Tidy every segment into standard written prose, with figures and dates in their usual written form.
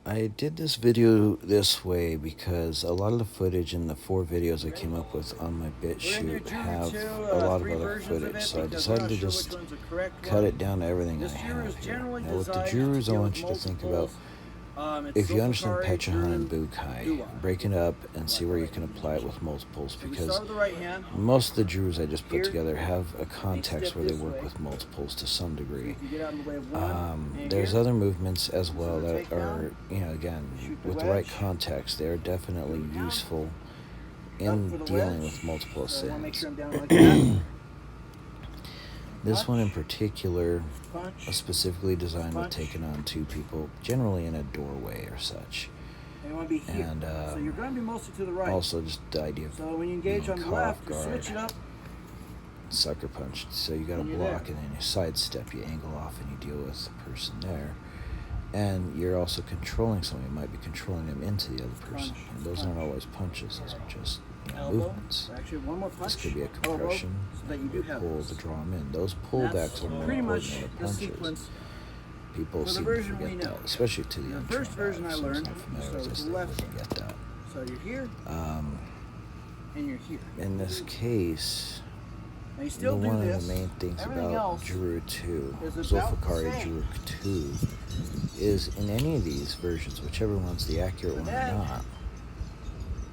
I did this video this way because a lot of the footage in the 4 videos I came up with on my bitchute have a lot of other footage, so I decided to just cut it down to everything I have here. Now with the Jurus, I want you to think about, if you understand Pechahan and Bukai, break it up and see where you can apply it with multiples, because most of the Jurus I just put together have a context where they work with multiples to some degree. There's other movements as well that are, again, with the right context, they're definitely useful in dealing with multiple assailants. This one in particular was specifically designed with taking on 2 people, generally in a doorway or such. And so you're going to be mostly to the right. Also just the idea of when you engage on the left, guard, switch it up. Sucker punch. So you got to block and then you sidestep, you angle off, and you deal with the person there. And you're also controlling someone. You might be controlling them into the other person. And those aren't always punches. Those are just movements. Actually, one more punch. This could be a compression. So that you do have pull to draw them in. Those pullbacks are more important than the punches. People seem to forget that, especially to the first version I learned. So it's left. Get that. So you're here. And you're here. In this case, you still one do of the main things about Juru 2, Zulfikari Juru 2, is in any of these versions, whichever one's the accurate one or not,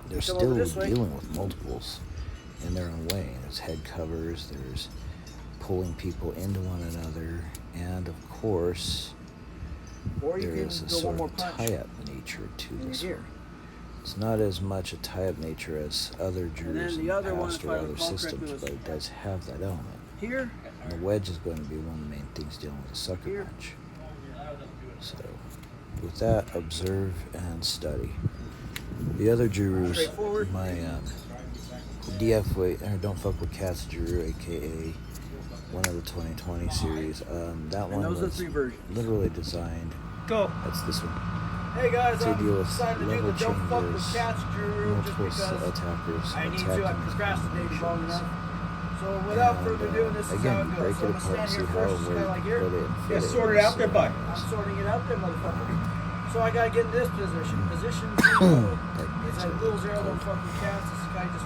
they're still dealing with multiples in their own way. There's head covers, there's pulling people into one another, and of course, there is a sort of tie-up nature to this one. It's not as much a tie-up nature as other Jurus in the past or other systems, but it does have that element. Here, and the wedge is going to be one of the main things dealing with the sucker punch. So, with that, observe and study. The other Jurus, my DF Wait, or Don't Fuck With Cats Juru, aka one of the 2020 series, that one was literally designed. That's this one. Hey guys, to deal with decided to do the Don't Fuck With Cats Juru just because attackers I need to. I procrastinated long enough. So without further ado, this is how it goes. Break it apart, see how it works. Yeah, sort it out there, bud. I'm sorting it out there, motherfucker. So I gotta get in this position. Position 0. It's like little 0, Don't Fuck With Cats. This guy just.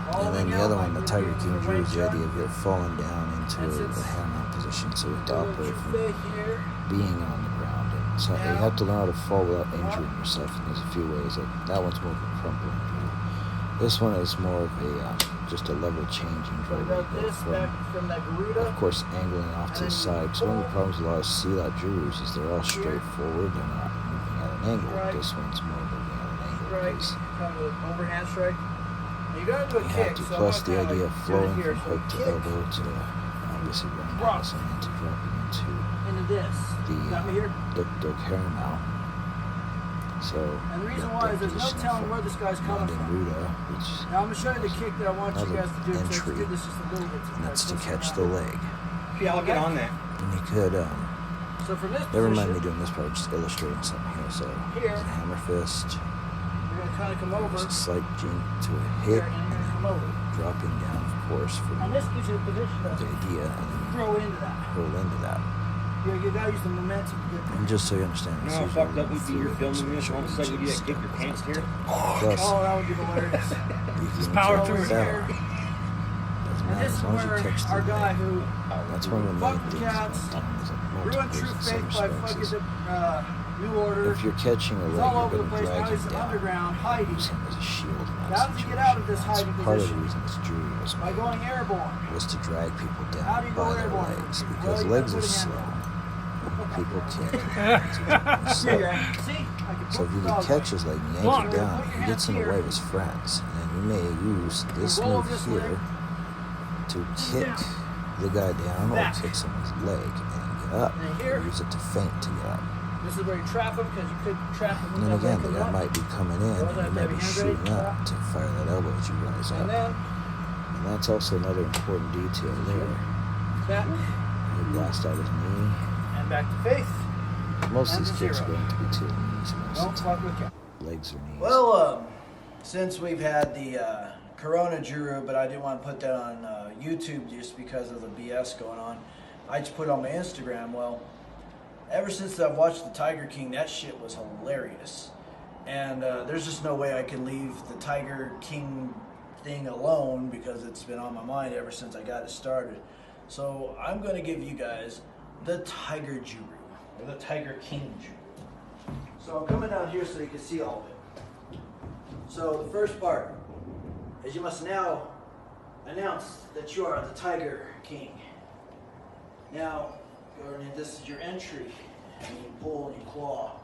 And then the other one, the Tiger King Juru, is the idea of it falling down into the hand-on position, so we have to operate from being on the ground. So you have to learn how to fall without injuring yourself, and there's a few ways. That one's more of a crumpling drill. This one is more of a just a level changing drill. Of course, angling off to the side. Because one of the problems with a lot of Sealot Jurus is they're all straightforward. They're not moving at an angle. This one's more moving at an angle. Overhand strike. You gotta do a kick. Plus the idea of flowing from hook to elbow to obviously roundhouse and into dropping into this. The caramel. So, and the reason why is there's no telling where this guy's coming from. Now I'm going to show you the kick that I want you guys to do. Entry, do this just a little bit. And that's to catch the leg. Yeah, I'll get on that. And you could, so from this never mind me doing this part, just illustrating something here. So, there's a hammer fist. You're going to kind of come over. There's a slight jink to a hit. And then come over. Dropping down, of course, for and this gives you the position the idea. And then throw into that. Roll into that. You gotta use the momentum to get there. And just so you understand, you know how fucked up would be you're filming this and all of a sudden you get kick your pants here? Plus, that would be hilarious. Just power through here. Doesn't matter, as long as you catch the our guy who that's one of the main things cats, ruined True Faith by fucking the New Order. If you're catching a leg, all over you're the going to place. Now drag he's him down. underground, hiding. Use him as a shield in How that did you situation. get out of this That's hiding part of the position? reason this Juru was By made, going airborne. was to drag people How do down you go by their airborne? legs, because legs are slow. People can't. So if you can catch his leg and yank him down, he gets in the way of his friends. And you may use this move here to kick the guy down or kick someone's leg and get up. Or use it to feint to get up. This is where you trap him because you could trap him. And then again, the guy might be coming in and you might be shooting up to fire that elbow as you rise up. And that's also another important detail there. You blast out his knee. Back to faith. Most of these kicks are going to be to the knees most of the time. Legs or knees. Well, since we've had the Corona Juru, but I didn't want to put that on YouTube just because of the BS going on, I just put it on my Instagram. Well, ever since I've watched the Tiger King, that shit was hilarious. And there's just no way I can leave the Tiger King thing alone because it's been on my mind ever since I got it started. So I'm going to give you guys the Tiger Juru, or the Tiger King Juru. So I'm coming down here so you can see all of it. So the first part is you must now announce that you are the Tiger King. Now, this is your entry, and you pull and you claw.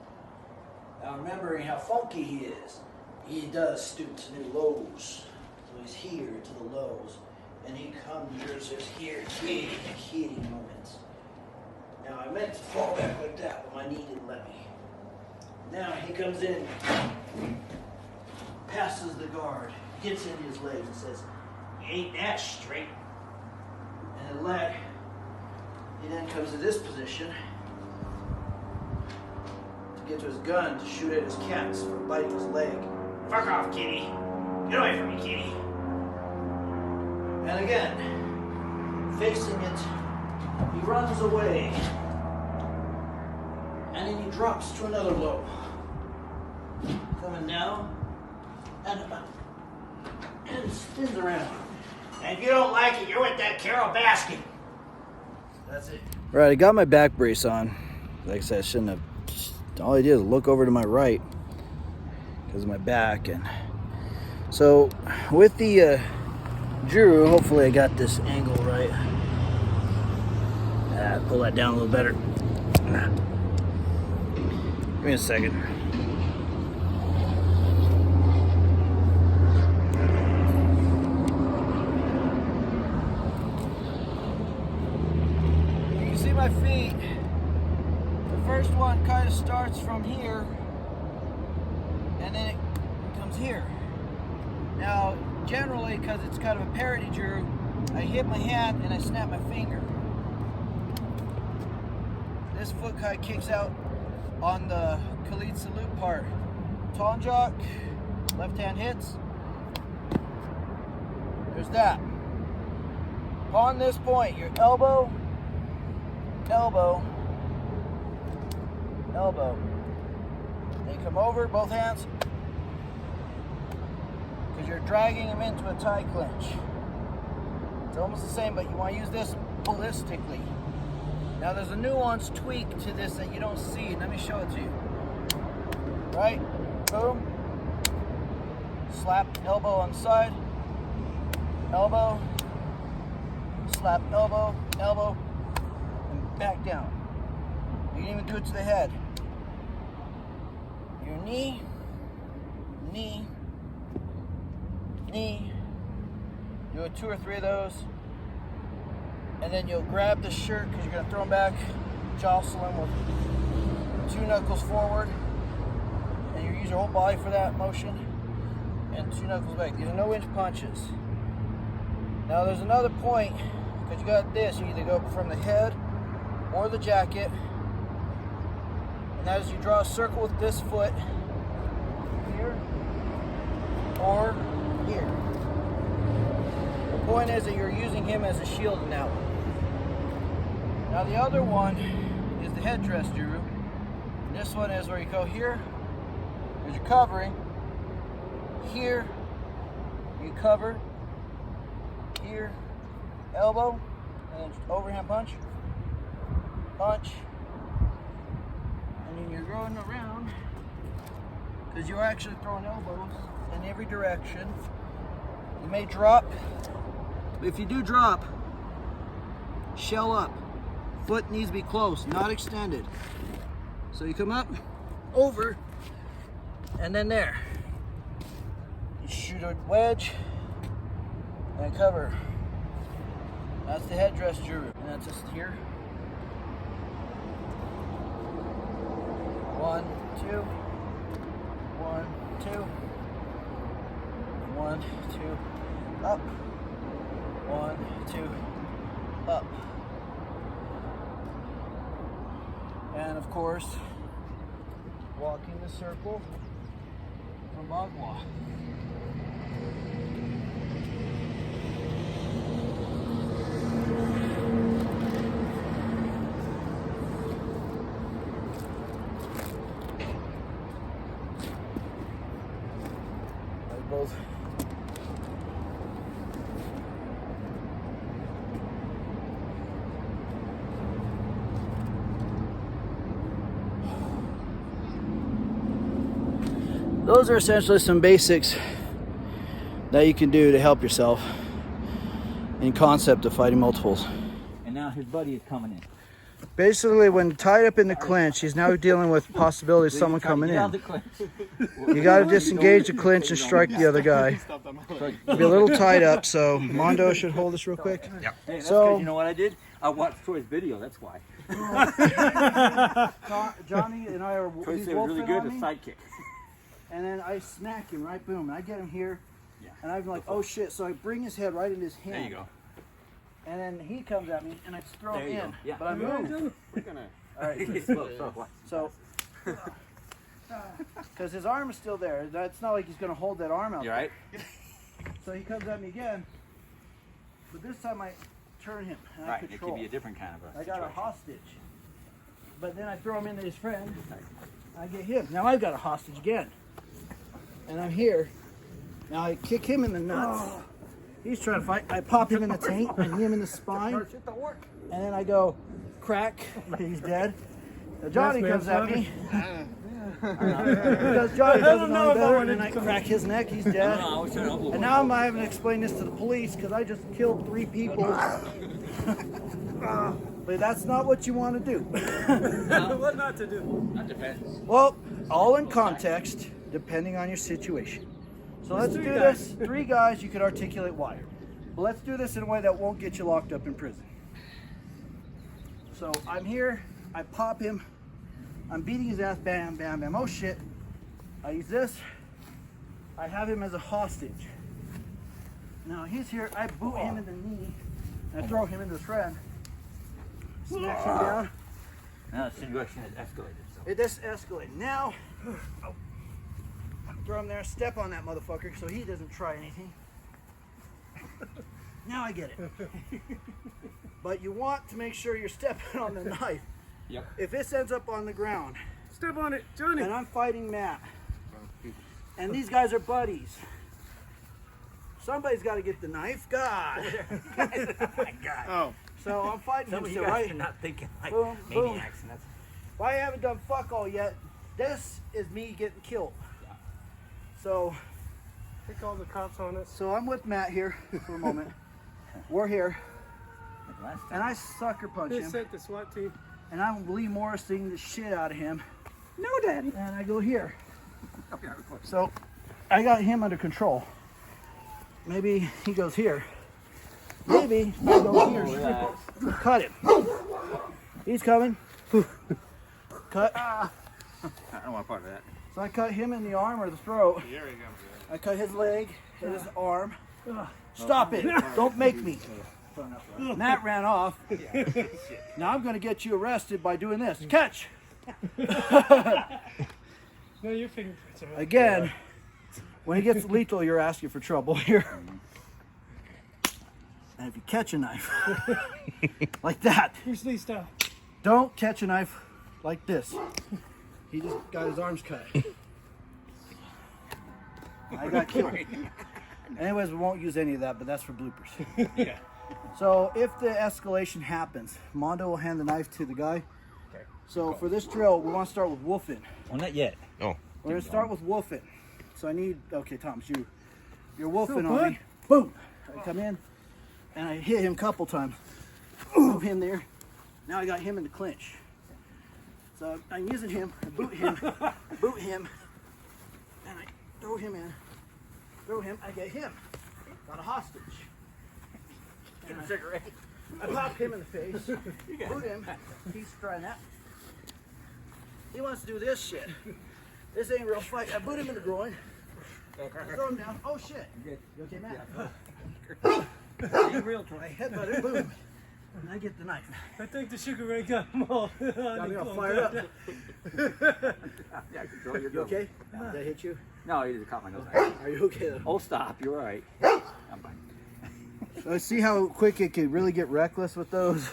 Now remembering how funky he is, he does stoop to new lows. So he's here to the lows, and he conjures his here hitting moments. Now I meant to fall back like that, but my knee didn't let me. Now he comes in, passes the guard, gets into his legs and says, "Ain't that straight?" And he then comes to this position to get to his gun to shoot at his cats for biting his leg. "Fuck off, kitty. Get away from me, kitty." And again, facing it, he runs away. And then he drops to another low. Coming down and up. And spins around. And if you don't like it, you're with that Carol Baskin. That's it. Right, I got my back brace on. Like I said, I shouldn't have. All I did is look over to my right because of my back. And so with the Juru, hopefully I got this angle right. Pull that down a little better. Give me a second. You can see my feet. The first one kind of starts from here, and then it comes here. Now, generally, because it's kind of a parody Juru, I hit my hand and I snap my finger. This foot kind of kicks out on the Khalid salute part. Tonjok, left hand hits. There's that. Upon this point, your elbow, elbow, elbow. Then you come over, both hands, because you're dragging them into a tie clinch. It's almost the same, but you want to use this ballistically. Now there's a nuanced tweak to this that you don't see. Let me show it to you. Right? Boom. Slap elbow on the side. Elbow. Slap elbow, elbow, and back down. You can even do it to the head. Your knee, knee, knee. Do it 2 or 3 of those. And then you'll grab the shirt because you're going to throw them back, jostle them with 2 knuckles forward. And you use your whole body for that motion. And 2 knuckles back. These are no inch punches. Now there's another point, because you got this. You either go from the head or the jacket. And that is you draw a circle with this foot here or here. The point is that you're using him as a shield now. Now the other one is the headdress Juru. And this one is where you go here, there's your covering. Here, you cover. Here, elbow, and then just overhand punch. Punch. And then you're going around, because you're actually throwing elbows in every direction. You may drop. If you do drop, shell up. Foot needs to be close, not extended. So you come up, over, and then there. You shoot a wedge and cover. That's the headdress Juru. And that's just here. 1, 2. 1, 2. 1, 2. Up. 1, 2, up. And of course, walking the circle from Bagua. both. Those are essentially some basics that you can do to help yourself in concept of fighting multiples. And now his buddy is coming in. Basically, when tied up in the clinch, he's now dealing with possibility of someone coming in. You got to disengage the clinch and strike the other guy. Be a little tied up, so Mondo should hold this real quick. Yeah. Hey, So, you know what I did? I watched Troy's video. That's why. Johnny and I are Troy he's said it was really wolfing good. on A me, sidekick. and then I smack him right, boom, and I get him here, Yeah. and I'm like, oh shit! So I bring his head right in his hand. There you go. And then he comes at me, and I throw There him you in. go. Yeah. But I move. We're gonna. All right. Slow. So, because his arm is still there, it's not like he's going to hold that arm out. You right? So he comes at me again, but this time I turn him and I Right. It control. could be a different kind of a I got a situation. hostage, but then I throw him into his friend. I get him. Now I've got a hostage again, and I'm here. Now I kick him in the nuts. He's trying to fight. I pop him in the taint and him in the spine, and then I go crack. He's dead. Now Johnny comes at me. Because Johnny doesn't know better, and then I crack his neck. He's dead. No, I was trying to upload And now I'm having to explain this to the police because I just killed 3 people. But that's not what you want to do. What not to do? That depends. Well, all in context, depending on your situation. So let's do this. 3 guys, you could articulate why. But let's do this in a way that won't get you locked up in prison. So I'm here, I pop him, I'm beating his ass, bam, bam, bam. Oh shit. I use this, I have him as a hostage. Now he's here, I boot him in the knee, and I throw him into his friend. Smash him down. Now the situation has escalated. So. It just escalated. Now, throw him there, step on that motherfucker so he doesn't try anything. Now I get it. But you want to make sure you're stepping on the knife. Yep. If this ends up on the ground, Step on it, Johnny. and I'm fighting Matt, and these guys are buddies, somebody's got to get the knife. God. Oh. So I'm fighting Some him of you still, guys right? are not thinking like Boom, boom. maniacs. And that's, Well, I haven't done fuck all yet. This is me getting killed. So They called the cops on us. So I'm with Matt here for a moment. We're here, like last time. and I sucker punch They him, sent the SWAT team. and I'm Lee Morrising the shit out of him. No, Daddy. And I go here. So I got him under control. Maybe he goes here. Maybe I go here. Cut him. He's coming. Cut. I don't want part of that. So I cut him in the arm or the throat. I cut his leg, hit his arm. Stop it. Don't make me. Matt ran off. Now I'm going to get you arrested by doing this. Catch. No, your fingerprints are right. Again, when it gets lethal, you're asking for trouble here. And if you catch a knife like that, Bruce Lee style. don't catch a knife like this. He just got his arms cut. I got killed. Anyways, we won't use any of that, but that's for bloopers. Yeah. So if the escalation happens, Mondo will hand the knife to the guy. So for this drill, we want to start with wolfing. Well, not yet. We're going to start with wolfing. So I need, okay, Thomas, you're wolfing on me. Boom. I come in, and I hit him a couple times. Move him there. Now I got him in the clinch. So I'm using him, I boot him, and I throw him in. Throw him, I get him. Got a hostage. Get a cigarette. I pop him in the face, boot him, he's trying that. He wants to do this shit. This ain't real fight. I boot him in the groin, throw him down. Oh shit. You okay, Matt? Ain't real, Troy. I headbutt him, boom. And I get the knife. I think the Sugar Ray got them all. Got me all fired up. Yeah, control your You okay? Did I hit you? No, you just caught my nose. Are you okay though? Oh, stop. You're all right. I'm fine. So see how quick it can really get reckless with those?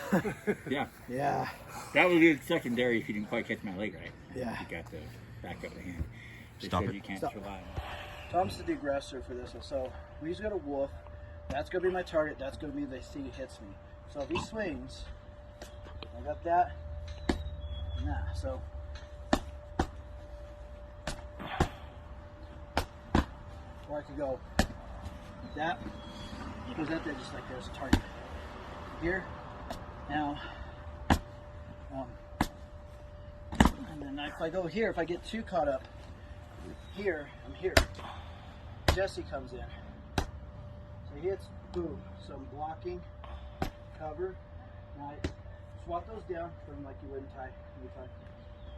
Yeah. Yeah. That was the secondary if you didn't quite catch my leg right. Yeah. You got the back of the hand. They Stop said it. You can't Stop. rely on Tom's the aggressor for this one. So he's got a wolf. That's going to be my target. That's going to be the thing that hits me. So if he swings, I got that. Nah, so. Or I could go like that. He goes out there just like there's a target. Here. Now. And then if I go here, if I get too caught up here, I'm here. Jesse comes in. So he hits, boom. So I'm blocking, cover. Now I swap those down, put them like you would in tie.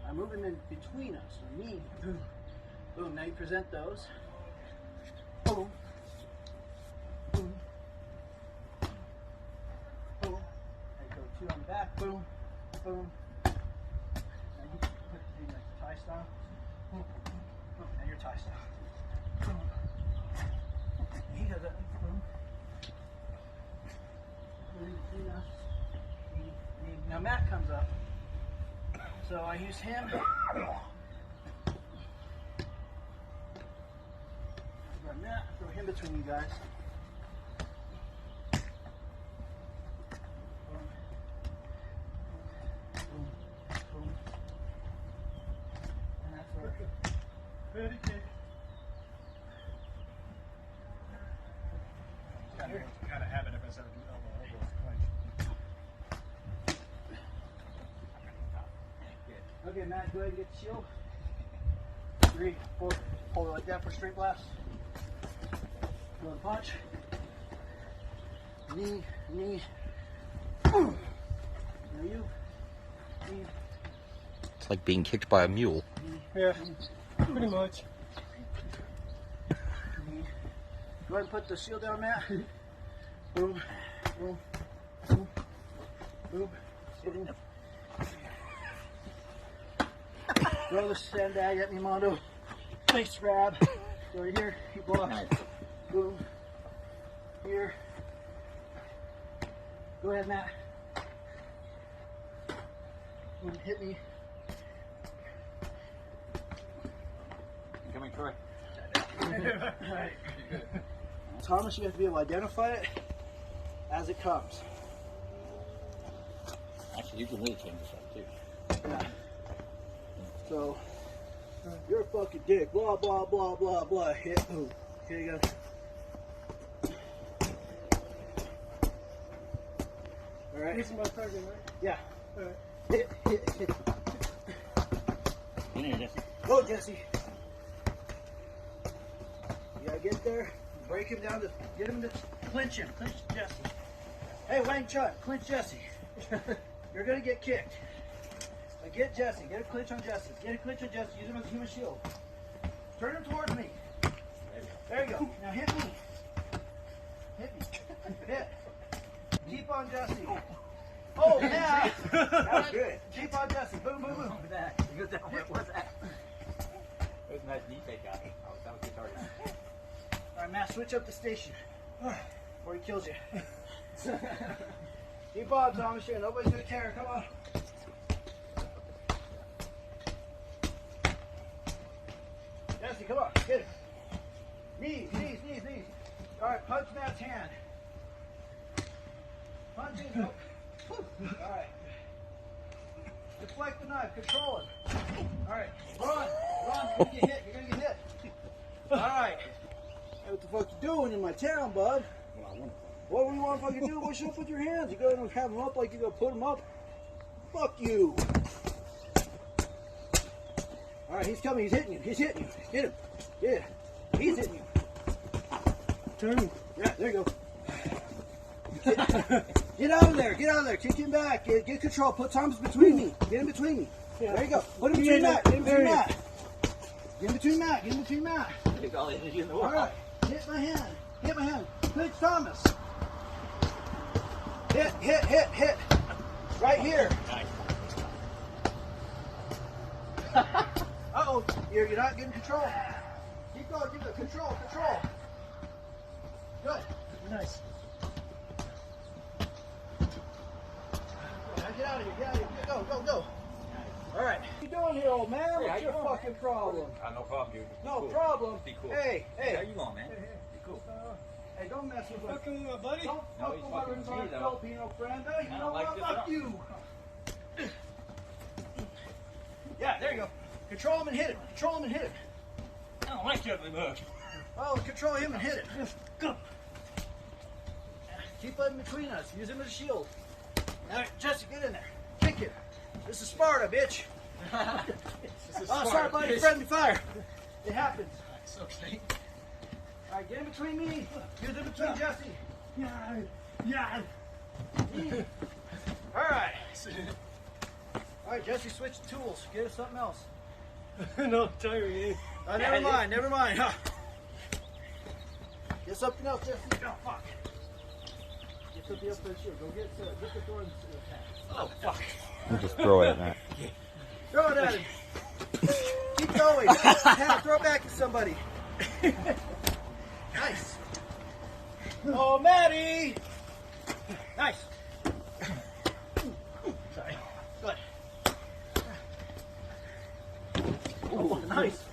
I move them in between us. So me, boom, boom. Now you present those. Boom, boom, boom. I go two on the back, boom, boom. Now you put it in like tie style. Boom, boom. And your tie style. Boom. He does it. Boom. Now Matt comes up, so I use him. Grab Matt, throw him between you guys. Boom. Boom. Boom. And that's where. Ready, kick. Kind of have it if I said elbow clench. Okay, Matt, go ahead and get the shield. 3, 4, hold it like that for straight blast. Go and punch. Knee, knee. Now you. Knee, It's like being kicked by a mule. Yeah, pretty much. knee. Go ahead and put the shield down, Matt. Boom, boom, boom, boom, boom. Throw the sandbag at me, Mondo. Face grab. Go right here. He blocks. Boom. Here. Go ahead, Matt. Boom. Hit me. Coming, Troy. Alright. Thomas, you have to be able to identify it as it comes. Actually, you can really change this up too. Yeah. So, you're a fucking dick. Blah, blah, blah, blah, blah. Hit. Boom. Here you go. Alright. This is my target, right? Yeah. Alright. Hit, hit, hit. In here, Jesse. Go, Jesse. You gotta get there. Break him down to get him to clinch him. Clinch Jesse. Hey, Wang Chun, clinch Jesse. You're gonna get kicked. Now get Jesse. Get a clinch on Jesse. Get a clinch on Jesse. Use him as a human shield. Turn him towards me. There you go. Now hit me. Hit me. Hit. Keep on Jesse. Oh, yeah. That was good. Keep on Jesse. Boom, boom, boom. That. He goes down. What was that? It was a nice knee take out. That was good target. All right, Matt, switch up the station before he kills you. Keep on, Thomas. Here, nobody's gonna care. Come on. Jesse, come on, get it. Knees, knees, knees, knees. All right, punch Matt's hand. Punch his. All right. Deflect the knife. Control it. All right, run, run. You're gonna get hit. You're gonna get hit. All right. Hey, what the fuck you doing in my town, bud? What do you want to fucking do? What's up with your hands? You gonna have them up like you're gonna put them up? Fuck you. All right, he's coming. He's hitting you. He's hitting you. Get him. Get him. He's hitting you. Turn. Yeah, there you go. Get out of there. Get out of there. Kick him back. Get control. Put Thomas between me. Get him between me. Yeah. There you go. Put him between Matt. Get him between Matt. Get him between Matt. Get him between Matt. Take all the energy in the All world. right. Hit my hand. Hit my hand. Clinch Thomas. Hit, hit, hit, hit. Right here. Nice. Uh-oh. You're not getting control. Keep going. Keep going. Control. Control. Good. Nice. Now get out of here. Get out of here. Go, go, go. All right. What you doing here, old man? What's your fucking problem? No problem, dude. No problem. Be cool. Hey, How hey. you going, man? Be cool. Hey, don't mess with my Fucking with my buddy. Don't No, fuck he's with my fucking retarded me, though. Filipino friend. Hey, you I know don't like what? this Fuck at all. you. Yeah, there you go. Control him and hit him. Control him and hit him. I don't like you ugly mug. Oh, control him and hit him. Go. Keep him between us. Use him as a shield. All right, Jesse, get in there. Kick it. This is Sparta, bitch. Oh, sorry, buddy. Friendly fire. It happens. It's okay. All right, get in between me. Use in between Jesse. Yeah. Yeah. All right. All right, Jesse, switch tools. Get us something else. No, tiring, eh? Never mind. Never mind. Huh. Get something else, Jesse. Oh, fuck. Get something else for the shield. Go get the thorns. Oh, fuck. You just throw it at that. Throw it at him. Keep going. Yeah, throw it back to somebody. Nice. Oh, Maddie. Nice. Sorry. Good. Oh, nice.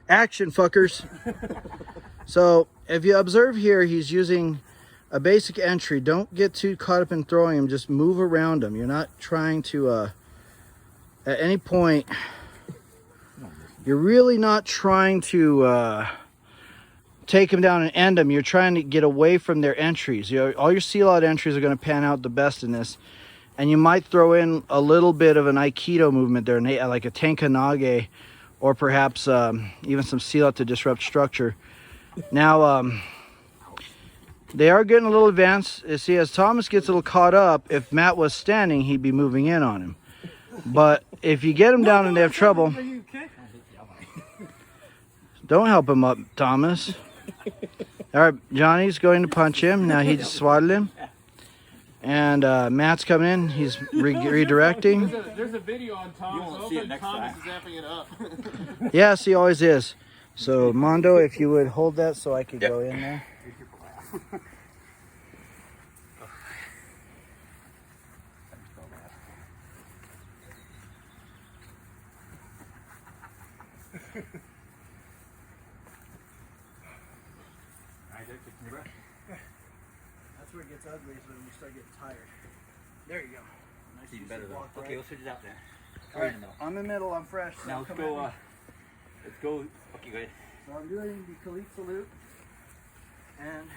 Action fuckers. So, if you observe here, he's using a basic entry. Don't get too caught up in throwing him. Just move around him. You're not trying to, at any point, you're really not trying to take him down and end him. You're trying to get away from their entries. You know, all your seal out entries are going to pan out the best in this. And you might throw in a little bit of an Aikido movement there, like a Tenkanage, or perhaps even some seal out to disrupt structure. Now, they are getting a little advanced. You see, as Thomas gets a little caught up, if Matt was standing, he'd be moving in on him. But if you get him down and they have trouble, Are you okay? don't help him up, Thomas. All right, Johnny's going to punch him. Now he just swatted him. And Matt's coming in. He's redirecting. There's a video on Tom. You won't see it next Thomas time. is zapping it up. Yes, he always is. So, Mondo, if you would hold that so I could Yep. go in there. That's where it gets ugly, is when you start getting tired. There you go. Nice Even easy better though. walk, Okay, right? let's switch it out there. All right, I'm in the middle. I'm fresh. so Now let's come go. at me. Let's go. Okay, go ahead. So I'm doing the Khalid salute, and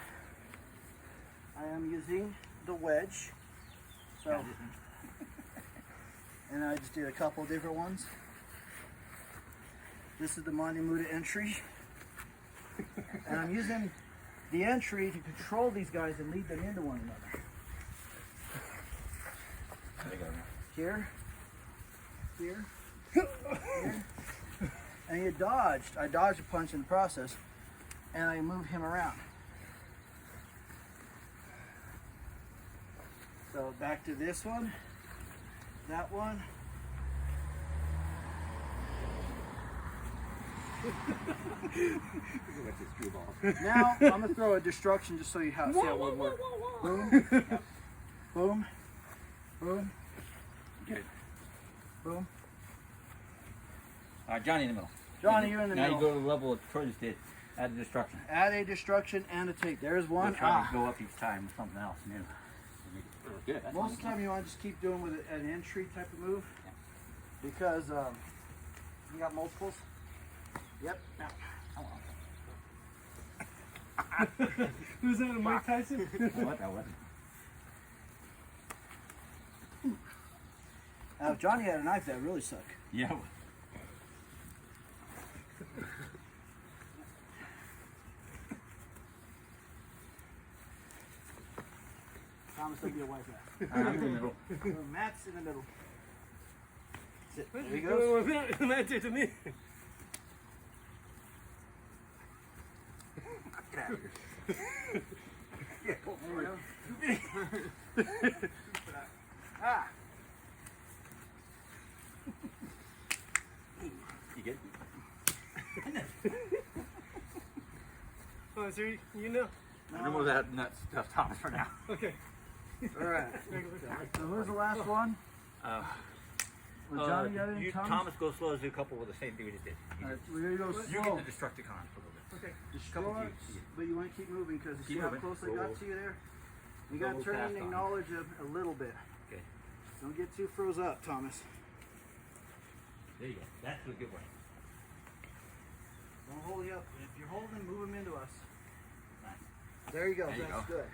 I am using the wedge. So, and I just did a couple different ones. This is the Monty Muda entry, and I'm using the entry to control these guys and lead them into one another. Here, here, here. And he dodged. I dodged a punch in the process, and I moved him around. So back to this one, that one. Now I'm gonna throw a destruction just so you see how it would work. Boom, boom, boom, Good. boom. All right, Johnny in the middle. Johnny, you're in the now middle. you go to the level of Troy just did. Add the destruction. Add a destruction and a take. There's We'll one. try to go up each time with something else new. Good. That's Most of the time you want to just keep doing with an entry type of move because you got multiples. Yep. Who's that, Mike Tyson? What that wasn't. Now if Johnny had a knife, that would really suck. Yeah. Thomas will be a white guy. I'm in the middle. Matt's in the middle. Sit. There he What's goes. going on with that? That did to me. Get out of here. Ah. You good? Oh, so you know. Remove that nut stuff, Thomas, for now. Okay. All right. So who's the last one? Johnny got it? Thomas, go slow as do a couple with the same thing we just did. Alright, we're gonna go You slow. get the Destructicon for a little bit. Okay. Just a couple Slow, of you. but you want to keep moving because you see Keep how moving. close I Whoa, got whoa. to you there? You Don't got to move turn fast and on it. acknowledge him a little bit. Okay. Don't get too froze up, Thomas. There you go. That's a good one. Don't hold you up. If you're holding, move him into us. Nice. There you go. There you That's go. good.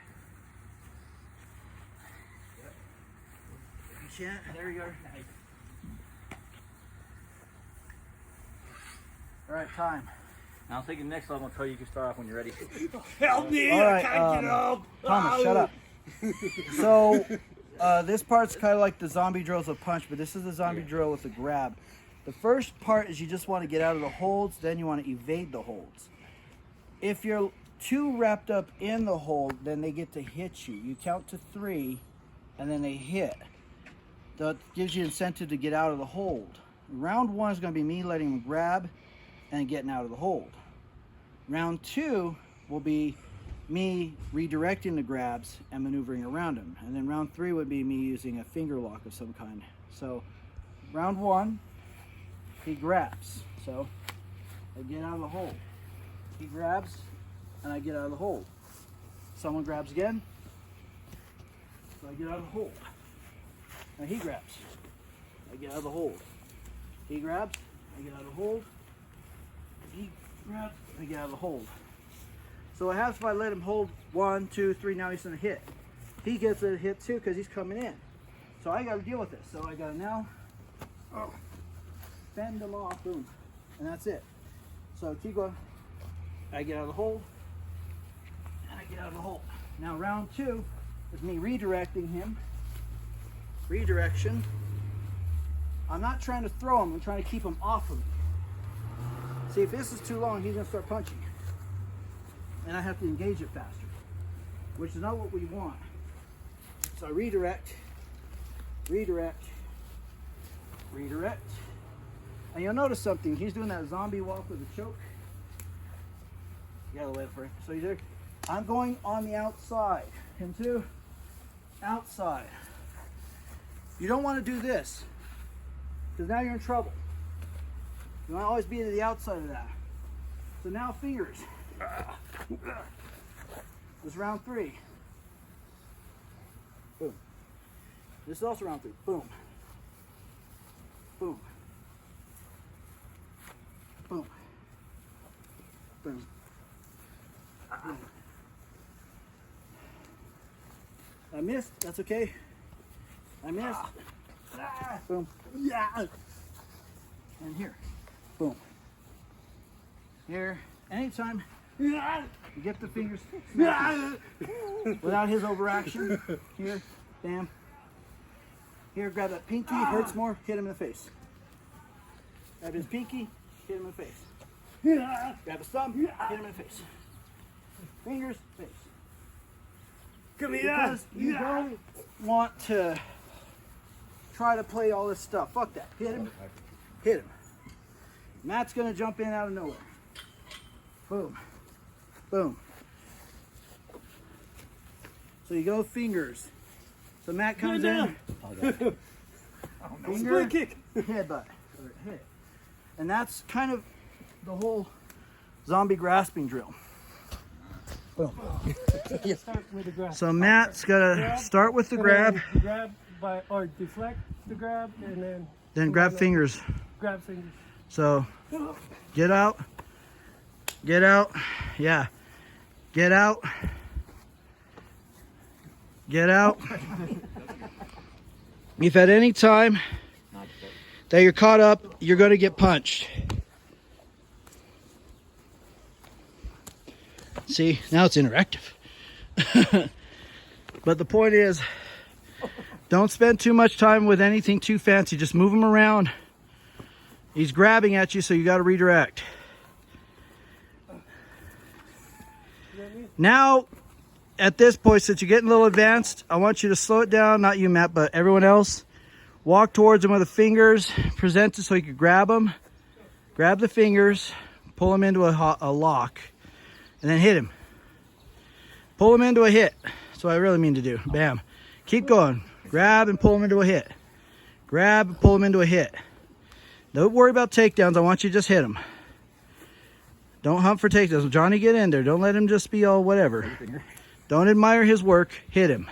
Yep. If you can't, there you go. All right, time. Now I'm thinking next level until you can start off when you're ready. Help me! All right, I can't get up. Thomas, shut up. So, this part's kind of like the zombie drill with a punch, but this is the zombie drill with a grab. The first part is you just want to get out of the holds, then you want to evade the holds. If you're too wrapped up in the hold, then they get to hit you. You count to 3, and then they hit. That gives you incentive to get out of the hold. Round 1 is going to be me letting them grab and getting out of the hold. Round 2 will be me redirecting the grabs and maneuvering around him. And then round 3 would be me using a finger lock of some kind. So round 1, he grabs. So I get out of the hold. He grabs and I get out of the hold. Someone grabs again. So I get out of the hold. Now he grabs. I get out of the hold. He grabs. I get out of the hold. He grabs. I get out of the hold. So what happens if I let him hold 1, 2, 3, now he's going to hit. He gets a hit too because he's coming in. So I got to deal with this. So I got to now fend him off, boom. And that's it. So keep going. I get out of the hold. And I get out of the hold. Now round 2 is me redirecting him. Redirection. I'm not trying to throw him, I'm trying to keep him off of me. See, if this is too long, he's going to start punching. And I have to engage it faster, which is not what we want. So I redirect, redirect, redirect. And you'll notice something. He's doing that zombie walk with a choke. You gotta wait for it. So he's there. I'm going on the outside. Him too. Outside. You don't want to do this, because now you're in trouble. You want to always be to the outside of that. So now fingers. This is round 3. Boom. This is also round 3. Boom. Boom. Boom. Boom. Boom. I missed. That's okay. I missed. Boom. Yeah. And here. Boom. Here. Anytime you get the fingers without his overaction. Here. Bam. Here, grab that pinky. Hurts more. Hit him in the face. Grab his pinky. Hit him in the face. Grab his thumb. Hit him in the face. Fingers. Face. Come here. Because you don't want to try to play all this stuff. Fuck that. Hit him. Hit him. Matt's going to jump in out of nowhere. Boom. Boom. So you go fingers. So Matt comes in. Finger, Split kick. headbutt. Or hit. And that's kind of the whole zombie grasping drill. Boom. Start with the grab. So Matt's got to start with the And grab, then grab by, or deflect the grab, and then grab fingers. grab fingers. So get out, yeah, get out, If at any time that you're caught up, you're going to get punched. See, now it's interactive. But the point is, don't spend too much time with anything too fancy. Just move him around. He's grabbing at you, so you got to redirect. Now, at this point, since you're getting a little advanced, I want you to slow it down. Not you, Matt, but everyone else. Walk towards him with the fingers. Present it so you can grab him. Grab the fingers. Pull him into a lock. And then hit him. Pull him into a hit. That's what I really mean to do. Bam. Keep going. Grab and pull him into a hit. Grab and pull him into a hit. Don't worry about takedowns. I want you to just hit him. Don't hunt for takedowns. Johnny, get in there. Don't let him just be all whatever. Don't admire his work. Hit him.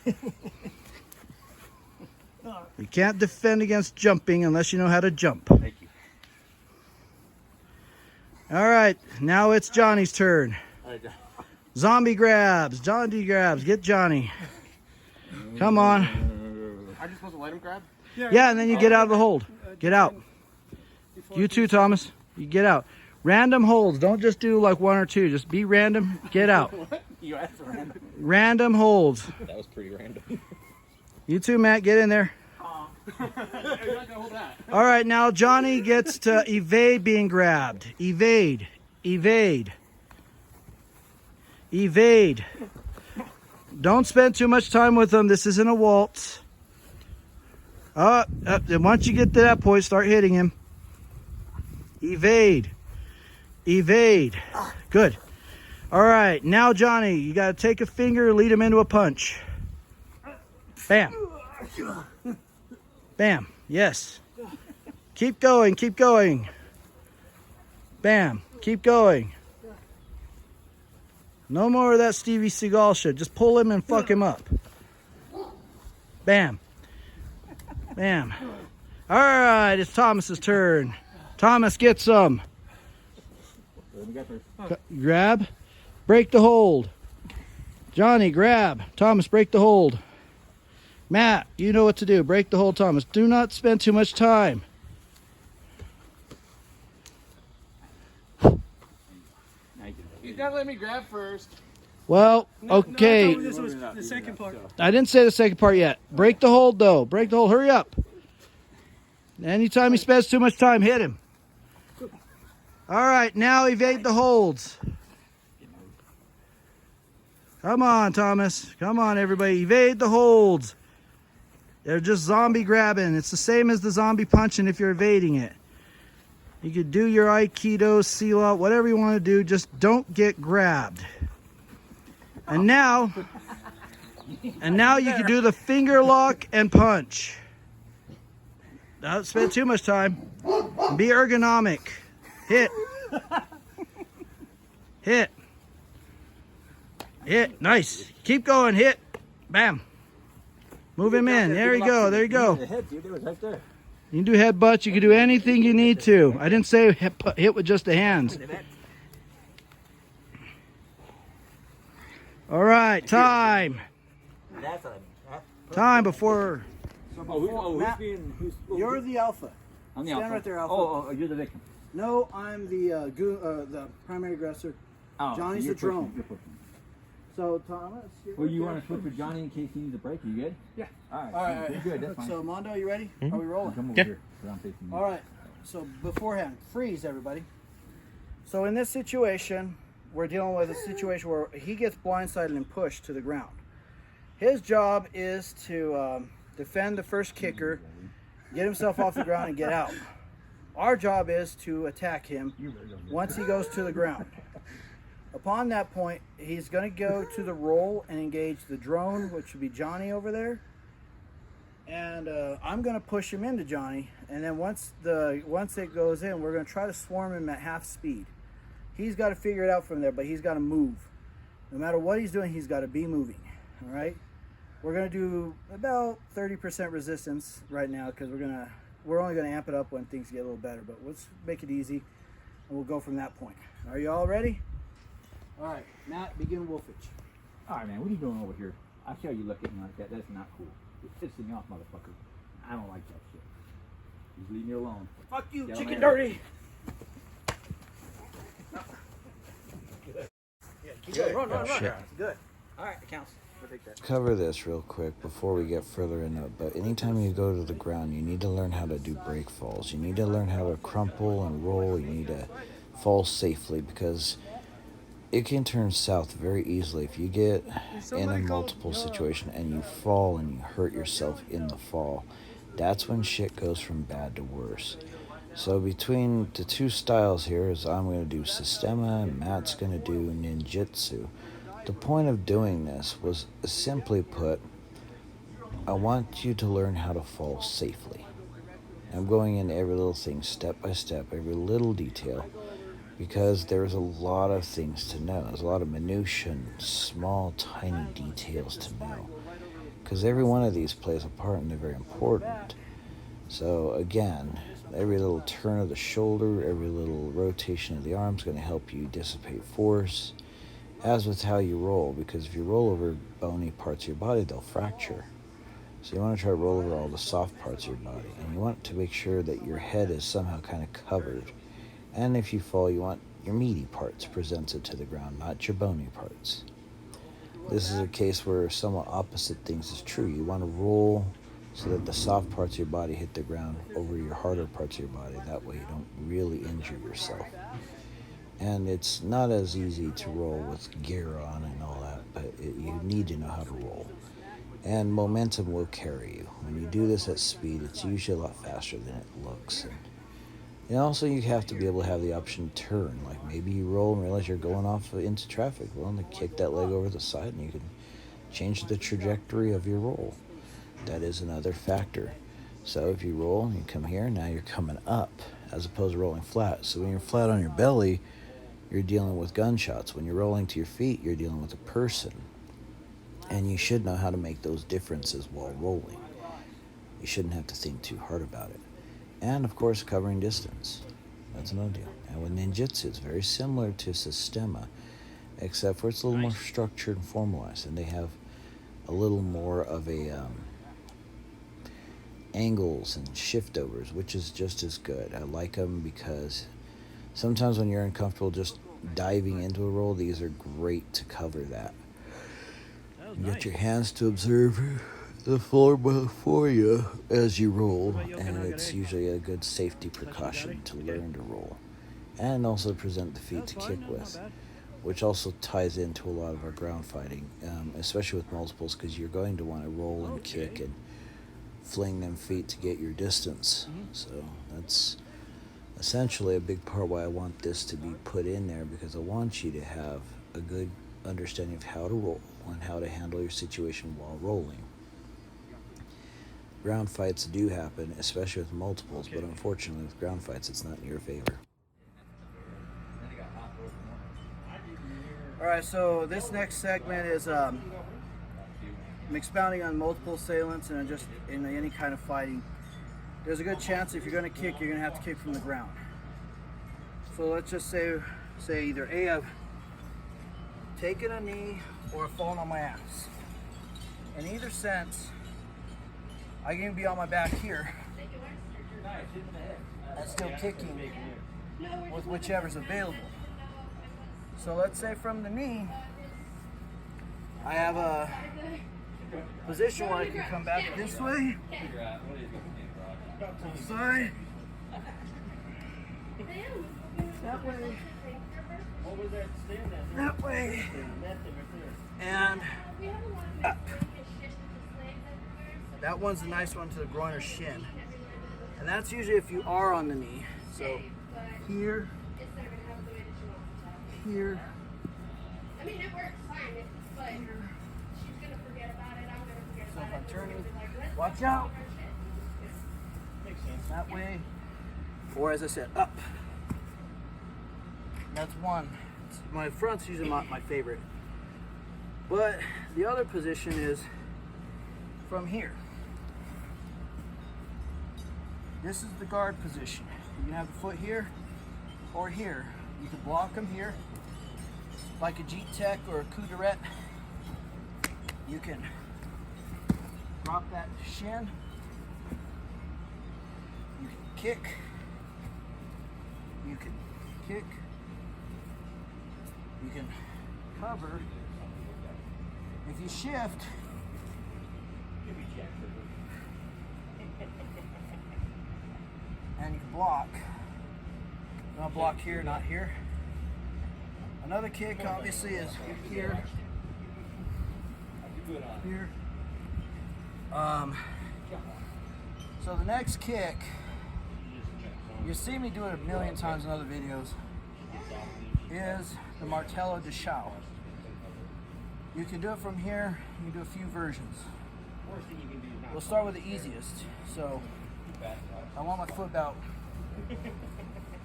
You can't defend against jumping unless you know how to jump. Thank you. All right, now it's Johnny's turn. Zombie grabs. Johnny grabs. Get Johnny. Come on. I'm just supposed to let him grab? Yeah, and then you get out of the hold. Get out. You too, Thomas. You get out. Random holds. Don't just do like 1 or 2. Just be random. Get out. You asked for random. Random holds. That was pretty random. You too, Matt. Get in there. You're not going to hold that. All right, now Johnny gets to evade being grabbed. Evade. Evade. Evade. Don't spend too much time with him. This isn't a waltz. And once you get to that point, start hitting him. Evade. Evade. Good. All right, now Johnny, you got to take a finger, lead him into a punch. Bam. Bam. Yes. Keep going. Keep going. Bam. Keep going. No more of that Stevie Seagal shit. Just pull him and fuck him up. Bam. Bam. All right, it's Thomas's turn. Thomas, get some. Grab. Break the hold. Johnny, grab. Thomas, break the hold. Matt, you know what to do. Break the hold, Thomas. Do not spend too much time. He's got to let me grab first. Well, No, okay. I told you this was the second part. I didn't say the second part yet. Break the hold, though. Break the hold. Hurry up. Anytime he spends too much time, hit him. All right, now evade the holds. Come on, Thomas. Come on, everybody. Evade the holds. They're just zombie grabbing. It's the same as the zombie punching if you're evading it. You could do your Aikido, seal out, whatever you want to do. Just don't get grabbed. And now you can do the finger lock and punch. Don't spend too much time. Be ergonomic. Hit. Hit. Hit. Nice. Keep going. Hit. Bam. Move him in. There you go. There you go. The head, dude, it was right there. You can do headbutts. You can do anything you need to. I didn't say hit with just the hands. All right. Time. That's what I mean. Time before. Who's being... You're the alpha. I'm the Stand alpha. right there, alpha. Oh, you're the victim. No, I'm the primary aggressor. Oh, Johnny's you're the drone. pushing, you're pushing. So Thomas. Well, you want to switch with Johnny in case he needs a break? Are you good? Yeah. All right. All right. You're good. That's fine. So Mondo, you ready? Are we rolling? Come over here. So I'm facing you. All right. So beforehand, freeze, everybody. So in this situation, we're dealing with a situation where he gets blindsided and pushed to the ground. His job is to defend the first kicker, get himself off the ground, and get out. Our job is to attack him once he goes to the ground. Upon that point, he's going to go to the roll and engage the drone, which would be Johnny over there. And I'm going to push him into Johnny. And then once it goes in, we're going to try to swarm him at half speed. He's got to figure it out from there, but he's got to move. No matter what he's doing, he's got to be moving. All right? We're going to do about 30% resistance right now because we're only going to amp it up when things get a little better. But let's make it easy, and we'll go from that point. Are you all ready? All right, Matt, begin wolfage. All right, man. What are you doing over here? I see how you look at me like that. That's not cool. You're pissing me off, motherfucker. I don't like that shit. Just leave me alone. Fuck you, Yell chicken man. dirty. Yeah, keep going. Run. Shit. Good. All right, it counts. We'll take that. Cover this real quick before we get further into it. But anytime you go to the ground, you need to learn how to do break falls. You need to learn how to crumple and roll. You need to fall safely because it can turn south very easily if you get in a multiple situation and you fall and you hurt yourself in the fall. That's when shit goes from bad to worse. So between the two styles here is I'm going to do Sistema and Matt's going to do Ninjutsu. The point of doing this was simply put, I want you to learn how to fall safely. I'm going into every little thing, step by step, every little detail, because there's a lot of things to know. There's a lot of minutiae and small, tiny details to know, because every one of these plays a part and they're very important. So again, every little turn of the shoulder, every little rotation of the arm is going to help you dissipate force, as with how you roll, because if you roll over bony parts of your body, they'll fracture. So you want to try to roll over all the soft parts of your body, and you want to make sure that your head is somehow kind of covered. And if you fall, you want your meaty parts presented to the ground, not your bony parts. This is a case where somewhat opposite things is true. You want to roll so that the soft parts of your body hit the ground over your harder parts of your body. That way you don't really injure yourself. And it's not as easy to roll with gear on and all that, but you need to know how to roll. And momentum will carry you. When you do this at speed, it's usually a lot faster than it looks. And also you have to be able to have the option to turn. Like maybe you roll and realize you're going off into traffic. Well, then kick that leg over the side and you can change the trajectory of your roll. That is another factor. So if you roll and you come here, now you're coming up as opposed to rolling flat. So when you're flat on your belly, you're dealing with gunshots. When you're rolling to your feet, you're dealing with a person. And you should know how to make those differences while rolling. You shouldn't have to think too hard about it. And of course, covering distance. That's another deal. And with ninjutsu, it's very similar to Systema, except for it's a little more structured and formalized, and they have a little more of a angles and shift overs, which is just as good. I like them because sometimes when you're uncomfortable just diving into a roll, these are great to cover that. You get your hands to observe the floor before you as you roll, and it's usually a good safety precaution to learn to roll. And also present the feet to kick with, which also ties into a lot of our ground fighting, especially with multiples, because you're going to want to roll and kick and fling them feet to get your distance. So that's essentially a big part why I want this to be put in there, because I want you to have a good understanding of how to roll and how to handle your situation while rolling. Ground fights do happen, especially with multiples, but unfortunately with ground fights it's not in your favor. Alright, so this next segment is I'm expounding on multiple assailants and just in any kind of fighting. There's a good chance if you're going to kick, you're going to have to kick from the ground. So let's just say either A, I've taken a knee or I've fallen on my ass. In either sense, I can be on my back here and still kicking with whichever's available. So let's say from the knee, I have a position where I can come back this way, to the side, that way, that way, and up. That one's a nice one to the groin or shin. And that's usually if you are on the knee. So here, here, here. So if I'm turning, watch out. That way, or as I said, up. That's one. My front's usually not my favorite. But the other position is from here. This is the guard position. You can have the foot here or here. You can block them here, like a G-Tech or a coup d'arrêt. You can drop that shin. You can kick. You can kick. You can cover. If you shift, and you can block. You want to block here, not here. Another kick obviously is here. Here. So the next kick, you see me do it a million times in other videos, is the martello de chao. You can do it from here, you can do a few versions. we'll start with the easiest. So I want my foot about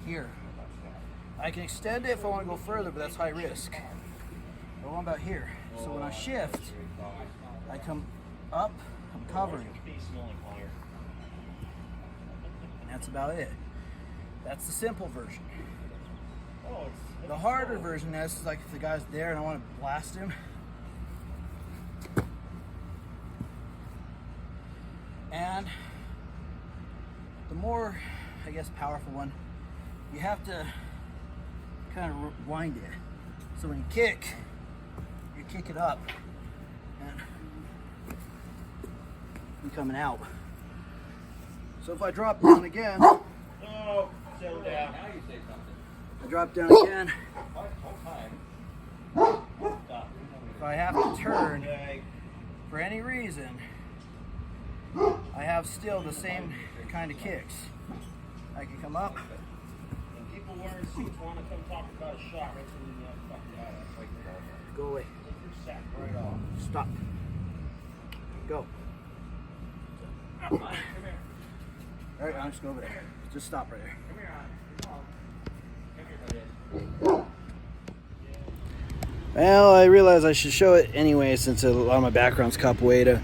here. I can extend it if I want to go further, but that's high risk. I want about here. So when I shift, I come up, I'm covering. And that's about it. That's the simple version. The harder version is like if the guy's there and I want to blast him. And the more, I guess, powerful one, you have to kind of wind it. So when you kick it up and you're coming out. So if I drop down again, Oh, settle down. Now you say something. I drop down again. If I have to turn for any reason, I have still the same kind of kicks. I can come up. And people wearing suits want to come talk about a shot right from the fucking eye. Go away. Take your sack right off. Stop. Go. Come here. All right, I'll just go over there. Just stop right there. Come here, Come here, Well, I realize I should show it anyway since a lot of my background's capoeira.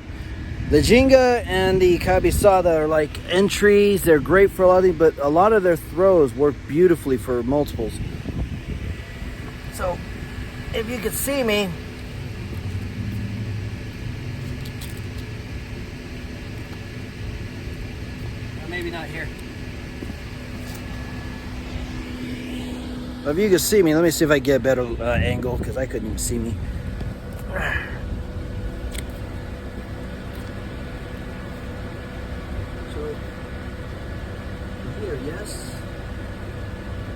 The Jinga and the Cabezada are like entries. They're great for a lot of things, but a lot of their throws work beautifully for multiples. So, if you could see me, or maybe not here. If you can see me, let me see if I get a better angle because I couldn't even see me. So here, yes.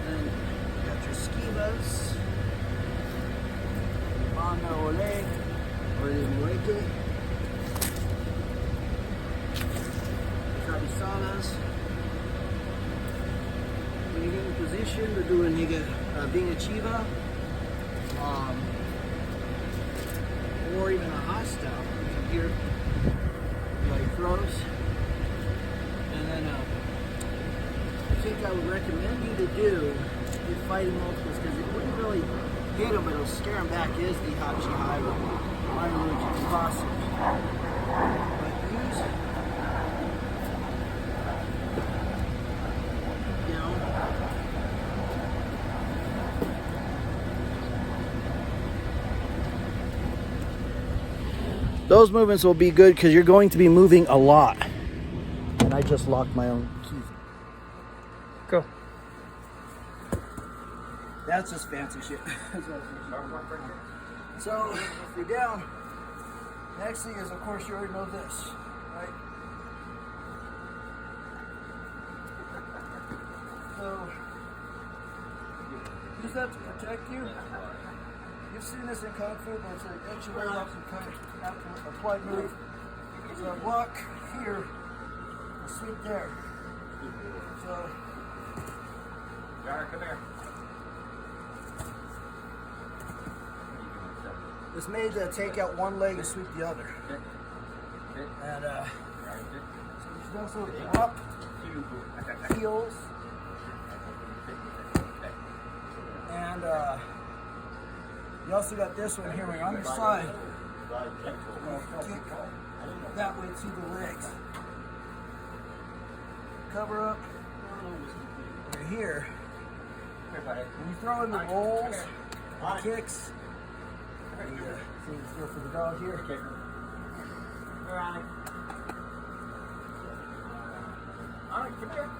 And you got your skivas, banda ole, or the muete, cabezadas. When you get in position, we're doing being a chiva, or even a hostile. Here, like throws, and then I think I would recommend you to do your fighting multiples because it wouldn't really hit them, but it'll scare them back. Is the hachi high one? Iron Lucha Classic. But use, you know. Those movements will be good because you're going to be moving a lot. And I just locked my own keys. Go. That's just fancy shit. So, if you're down, next thing is, of course, you already know this, right? So, use that to protect you. You've seen this in Kung Fu, but it's an entry level kind of applied move. So I block here, I sweep there. So, Jared, come here. it's made to take out one leg and sweep the other. And so you should also drop heels. And you also got this one here, when you're on your side, kick that way to the legs. Cover up. You're here. When you throw in the rolls, the kicks, and, so let's go for the dog here. Alright, come here.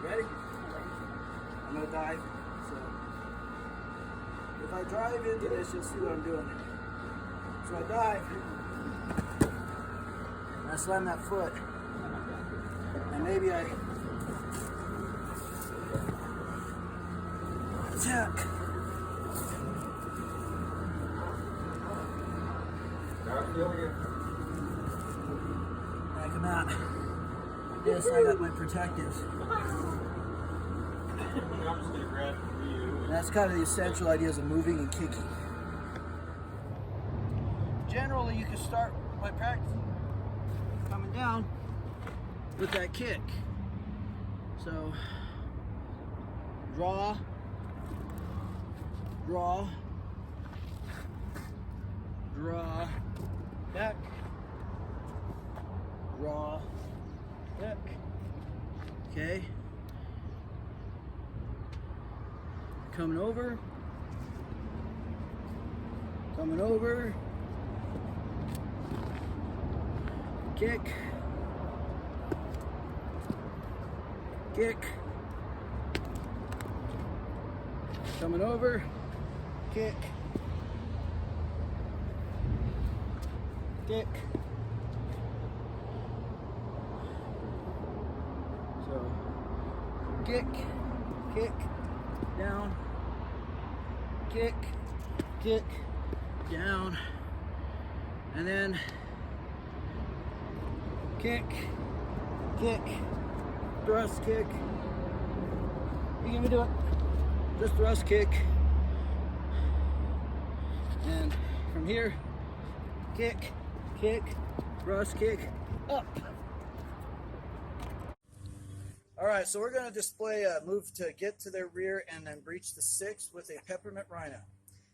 Ready? I'm gonna dive. So if I drive into this, you'll see what I'm doing. So I dive, and I slam that foot, and maybe I attack. And I come out. Yes, I got my protectives. I'm just gonna grab for you. And that's kind of the essential ideas of moving and kicking. Generally, you can start by practicing coming down with that kick. So, draw, draw, draw, back, draw, back. Okay. Coming over, kick, kick, coming over, kick, kick. So, kick, kick, down, kick, kick, down, and then kick, kick, thrust kick. You can do it. Just thrust kick. And from here, kick, kick, thrust kick, up. All right, so we're going to display a move to get to their rear and then breach the 6 with a peppermint rhino.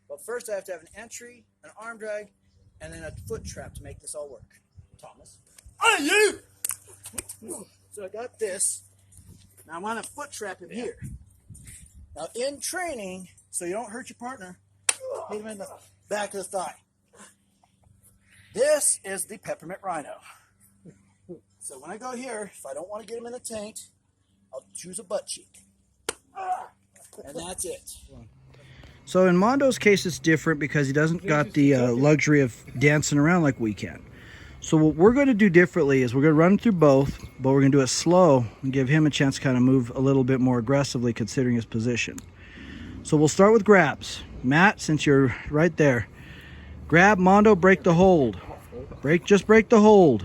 But first I have to have an entry, an arm drag, and then a foot trap to make this all work. Thomas. Oh, you! So I got this. Now I want a foot trap in here. Now in training, so you don't hurt your partner, hit him in the back of the thigh. This is the peppermint rhino. So when I go here, if I don't want to get him in the taint, I'll choose a butt cheek. And that's it. So in Mondo's case, it's different because he doesn't got the luxury of dancing around like we can. So what we're going to do differently is we're going to run through both, but we're going to do it slow and give him a chance to kind of move a little bit more aggressively considering his position. So we'll start with grabs. Matt, since you're right there, grab, Mondo, break the hold. Just break the hold.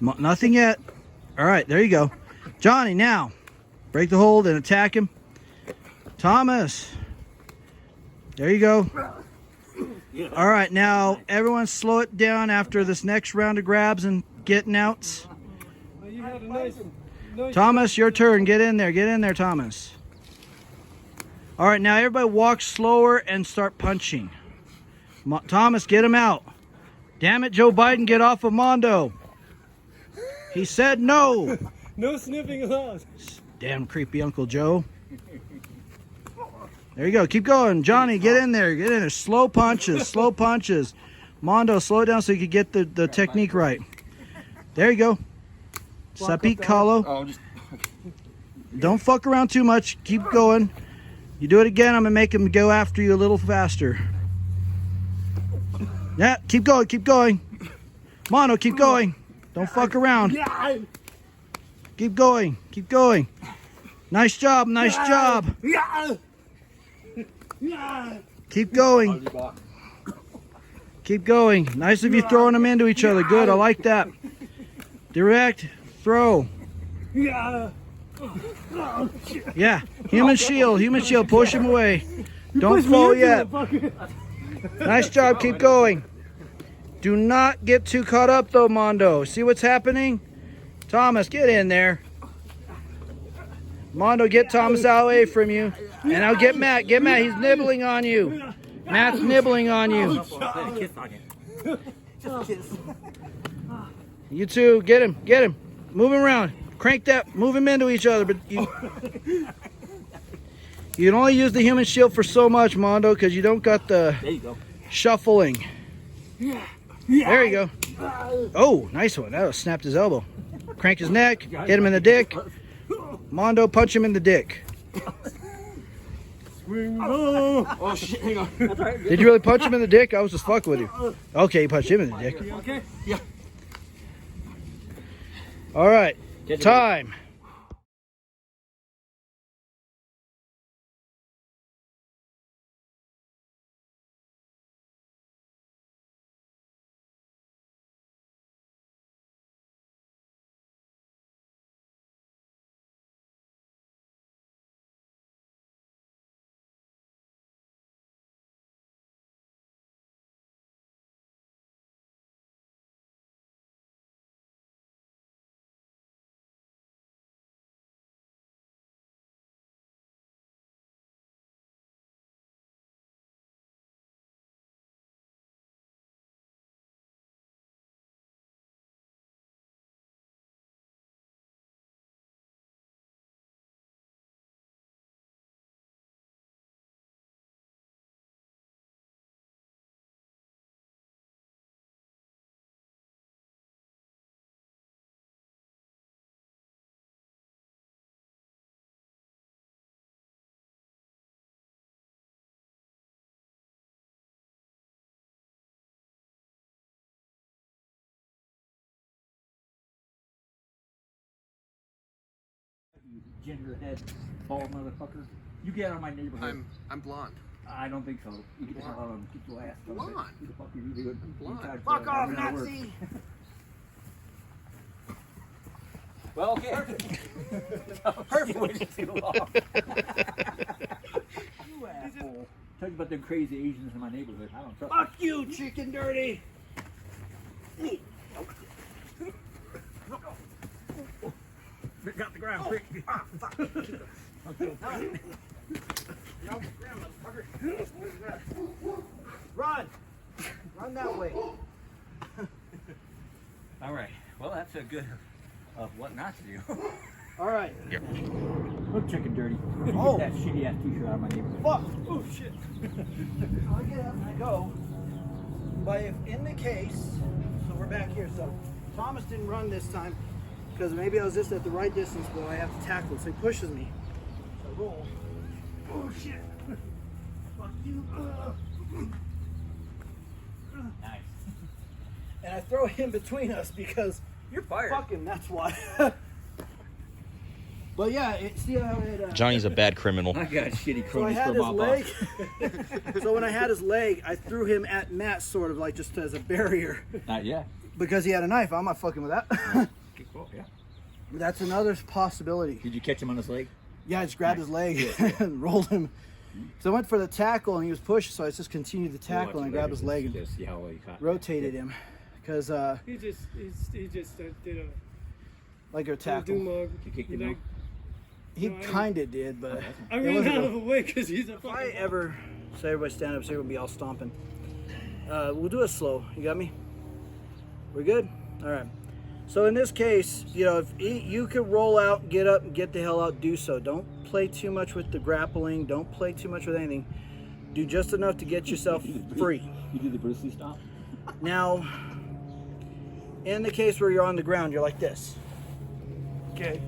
Nothing yet. All right, there you go. Johnny, now, break the hold and attack him. Thomas, there you go. All right, now everyone slow it down after this next round of grabs and getting outs. Thomas, your turn. Get in there, Thomas. All right, now everybody walk slower and start punching. Thomas, get him out. Damn it, Joe Biden, get off of Mondo. He said no. No sniffing allowed. Damn creepy Uncle Joe. There you go. Keep going. Johnny, get in there. Slow punches. Mondo, slow it down so you can get the technique right. There you go. Sapit Kalo. Oh, just. Don't fuck around too much. Keep going. You do it again, I'm going to make him go after you a little faster. Yeah, keep going. Mondo, keep going. Don't fuck around. Keep going. Nice job. Keep going. Nice of you throwing them into each other. Good, I like that. Direct, throw. Yeah, human shield, push him away. Don't fall yet. Nice job, keep going. Do not get too caught up though, Mondo. See what's happening? Thomas, get in there. Mondo, get Thomas out away from you. And now get Matt. He's nibbling on you. Matt's nibbling on you. You two, get him. Move him around. Crank that. Move him into each other. But you can only use the human shield for so much, Mondo, because you don't got the shuffling. There you go. Oh, nice one. That snapped his elbow. Crank his neck. Hit him in the dick. Mondo, punch him in the dick. Oh shit! Hang on. Did you really punch him in the dick? I was just fucking with you. Okay, you punched him in the dick. Okay. Yeah. All right. Time. gender head, bald motherfucker. You get out of my neighborhood. I'm blonde. I don't think so. You get the hell out of him. Keep your ass. Blonde. Who the fuck are you doing? Blonde. Fuck off, Nazi! Well, okay. Perfect. Waited too long. You asshole. Tell you about them crazy Asians in my neighborhood. I don't trust them. Fuck you, chicken dirty! Got the ground quick. Fuck. Run! Run that way. All right. Well, that's a good of what not to do. All right. Look, chicken dirty. Oh. Get that shitty ass t-shirt out of my neighborhood. Fuck! Oh shit! I get up and I go. But if in the case, so we're back here. So Thomas didn't run this time because maybe I was just at the right distance, but I have to tackle. So he pushes me. So I roll. Oh shit! Fuck you! Nice. And I throw him between us because You're fired. fucking. That's why. But yeah, see how it. Johnny's a bad criminal. I got shitty So I cronies had for his my leg. boss. So when I had his leg, I threw him at Matt, sort of like just as a barrier, Not yet. because he had a knife. I'm not fucking with that. Okay, cool, yeah. That's another possibility. Did you catch him on his leg? Yeah, I just grabbed his leg and rolled him. So I went for the tackle and he was pushed, so I just continued the tackle and I grabbed his leg and Just see how well you caught. rotated him, because He just did a like a do tackle. mug. You kicked He him like, out? He No, I didn't. kind of did, but I it ran wasn't out a- of the way because he's a If I fucking. ever say everybody stand up, so everyone be all stomping. We'll do it slow. You got me? We're good? All right. So in this case, you know, if you could roll out, get up, and get the hell out, do so. Don't play too much with the grappling. Don't play too much with anything. Do just enough to get yourself free. You do the Bruce Lee stomp? Now, in the case where you're on the ground, you're like this. Okay.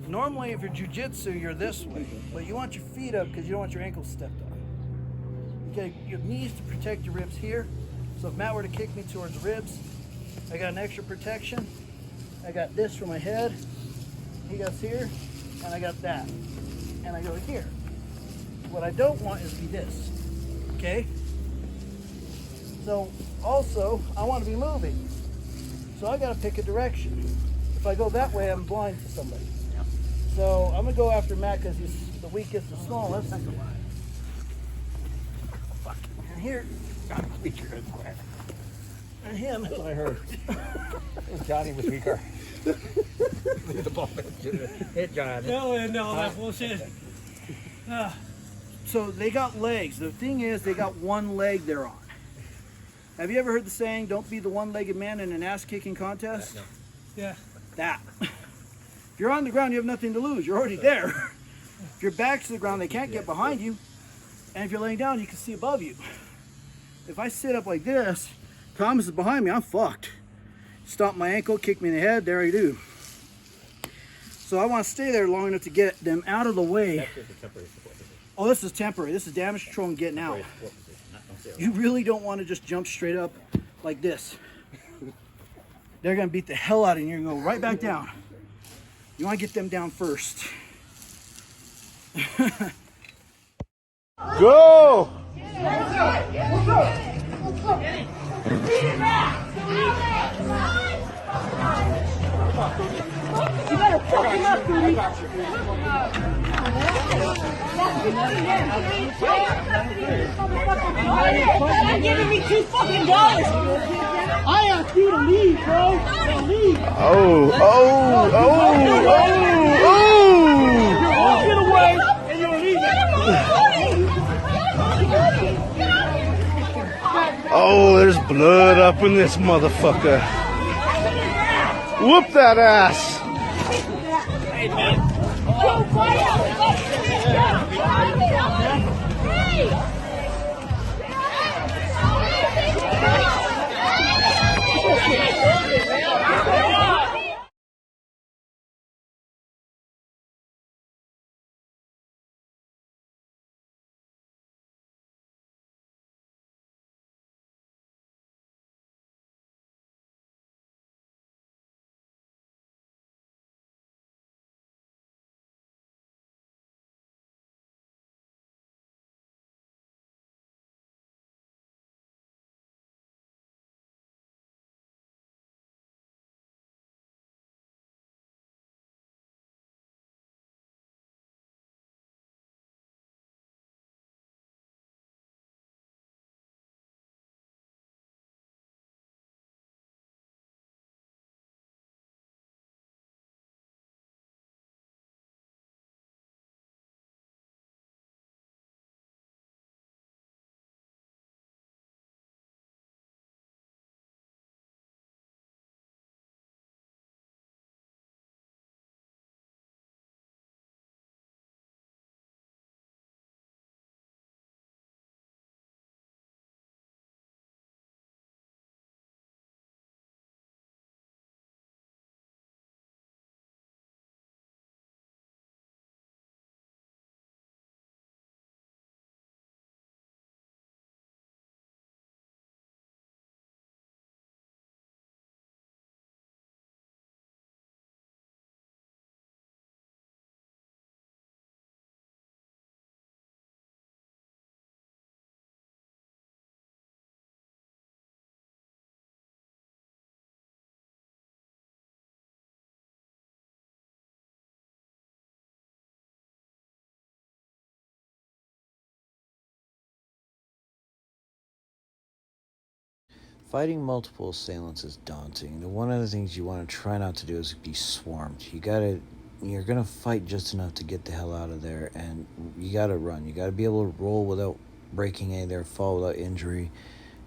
Normally, if you're jujitsu, you're this way, but you want your feet up because you don't want your ankles stepped on. Okay, your knees to protect your ribs here. So if Matt were to kick me towards the ribs, I got an extra protection. I got this for my head. He goes here, and I got that, and I go here. What I don't want is be this. Okay. So also, I want to be moving. So I got to pick a direction. If I go that way, I'm blind to somebody. So I'm gonna go after Matt because he's the weakest and smallest. And here, and him. That's what I heard. Johnny was weaker. The ball hit Johnny. No, that's bullshit. So they got legs. The thing is, they got one leg they're on. Have you ever heard the saying, "Don't be the one-legged man in an ass-kicking contest"? Yeah. That. If you're on the ground, you have nothing to lose. You're already there. If your back's to the ground, they can't get behind you. And if you're laying down, you can see above you. If I sit up like this, Thomas is behind me, I'm fucked. Stomp my ankle, kick me in the head, there I do. So I want to stay there long enough to get them out of the way. That's just a temporary support position. Oh, this is temporary. This is damage control and getting out. Temporary support position, not no You really don't want to just jump straight up like this. They're going to beat the hell out of you and you're going to go right back down. You want to get them down first. Go! You're giving me $2 fucking dollars. I asked you to leave, bro. Now leave. Oh, oh, oh, oh, You're walking away and you're leaving. oh! Oh, there's blood up in this motherfucker. Whoop that ass! Go fight out. Fighting multiple assailants is daunting. One of the things you want to try not to do is be swarmed. You're gonna fight just enough to get the hell out of there, and you gotta run. You gotta be able to roll without breaking any of their fall without injury.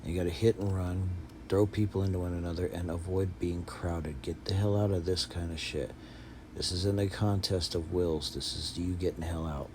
You gotta hit and run, throw people into one another, and avoid being crowded. Get the hell out of this kind of shit. This isn't a contest of wills. This is you getting the hell out.